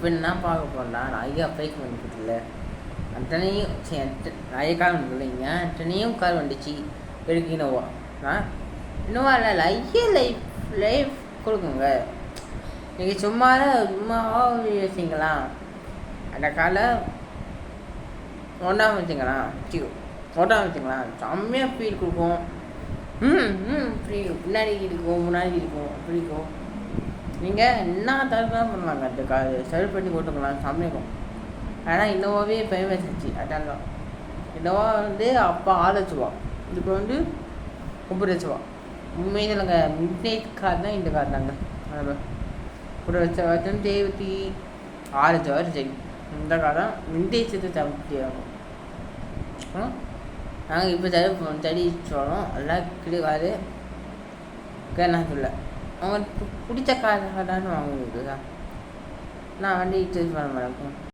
இப்போ என்ன பார்க்க போகிறோம்னா நிறைய பைக் வந்துட்டுல அத்தனையும் நிறைய கார் வந்துஇல்லைங்க அத்தனையும் கார் வந்துச்சு இருக்கு இனோவா இன்னோவா இல்லை லைஃப் கொடுக்குங்க நீங்கள் சும்மாவா யோசிங்களா அந்த காலை ஒன்றாம் வச்சுங்களா செம்மையாக ஃபீல் கொடுக்கும் ஃப்ரீ பின்னாடி இருக்கும் முன்னாடி இருக்கும் அப்படி இருக்கும் நீங்கள் என்ன தரலாம் பண்ணலாங்க அந்த கார் சர்வ் பண்ணி போட்டுக்கலாம் செம்மைக்கும் ஆனால் இன்னோவாவே ஃபேமஸ் ஆச்சு அதான் தான் இன்னோவா வந்து அப்பா 6 லட்ச ரூபா இதுக்கு வந்து 9 லட்ச ரூபா உண்மையே இல்லைங்க மிட்நைட் கார் தான் இந்த கார் தாங்க ஒரு வருஷம் 26 லட்ச ரூபா சரி இந்த கார் தான் மிட்நைட் சேர்த்து 70 ஆகும் நாங்கள் இப்போ தடி சொல்லணும் எல்லாம் கிடைக்காது நான் சொல்ல அவங்களுக்கு பிடிச்ச கார் தானே வாங்குறது தான் நான் வண்டி சூஸ் பண்ண மாட்டேன்